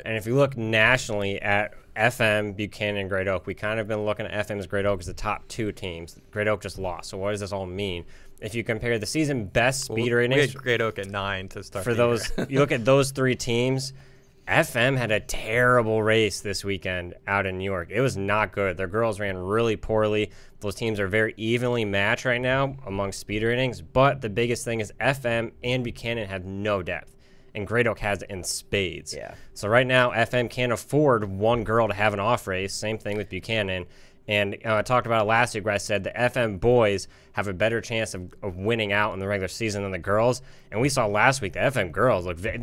And if you look nationally at FM, Buchanan, and Great Oak, we kind of been looking at FM as Great Oak as the top 2 teams. Great Oak just lost. So what does this all mean? If you compare the season best speed ratings, we had Great Oak at 9 to start. For those, you look at those 3 teams. FM had a terrible race this weekend out in New York. It was not good. Their girls ran really poorly. Those teams are very evenly matched right now among speed ratings. But the biggest thing is FM and Buchanan have no depth, and Great Oak has it in spades. Yeah. So right now, FM can't afford one girl to have an off race. Same thing with Buchanan. And I talked about it last week where I said the FM boys have a better chance of winning out in the regular season than the girls. And we saw last week the FM girls look they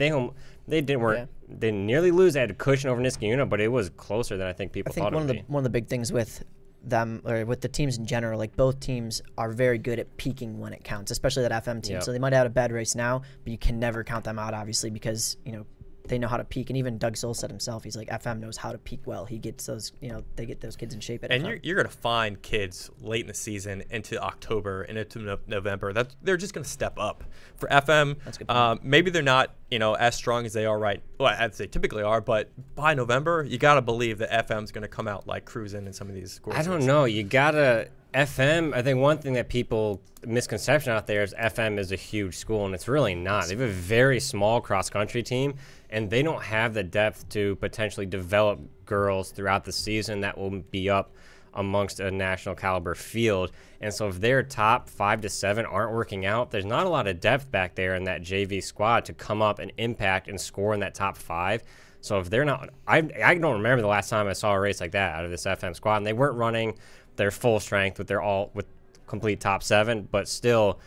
didn't nearly lose. They had a cushion over Niskayuna, but it was closer than I think people thought it would be. One of the big things with them, or with the teams in general, like both teams are very good at peaking when it counts, especially that FM team. Yep. So they might have had a bad race now, but you can never count them out, obviously, because they know how to peak. And even Doug Soul said himself, he's like, FM knows how to peak well. He gets those, they get those kids in shape at FM. And you're going to find kids late in the season into October and into November that they're just going to step up. For FM, That's a good point. maybe they're not, as strong as they are as they typically are, but by November, you got to believe that FM's going to come out like cruising in some of these courses. I don't know. You got to FM, I think one thing that people misconception out there is FM is a huge school, and it's really not. They have a very small cross-country team, and they don't have the depth to potentially develop girls throughout the season that will be up amongst a national caliber field. And so if their top 5 to 7 aren't working out, there's not a lot of depth back there in that JV squad to come up and impact and score in that top 5. So if they're not, I don't remember the last time I saw a race like that out of this FM squad, and they weren't running their full strength with complete top 7, but still,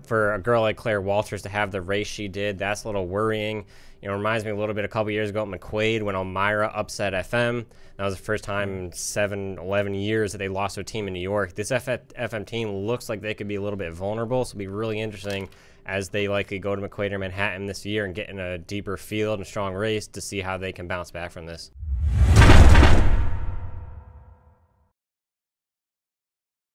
for a girl like Claire Walters to have the race she did, that's a little worrying. It reminds me a little bit a couple years ago at McQuaid when Elmira upset FM. That was the first time in 11 years that they lost to a team in New York. This FM team looks like they could be a little bit vulnerable, so it'll be really interesting as they likely go to McQuaid or Manhattan this year and get in a deeper field and strong race to see how they can bounce back from this.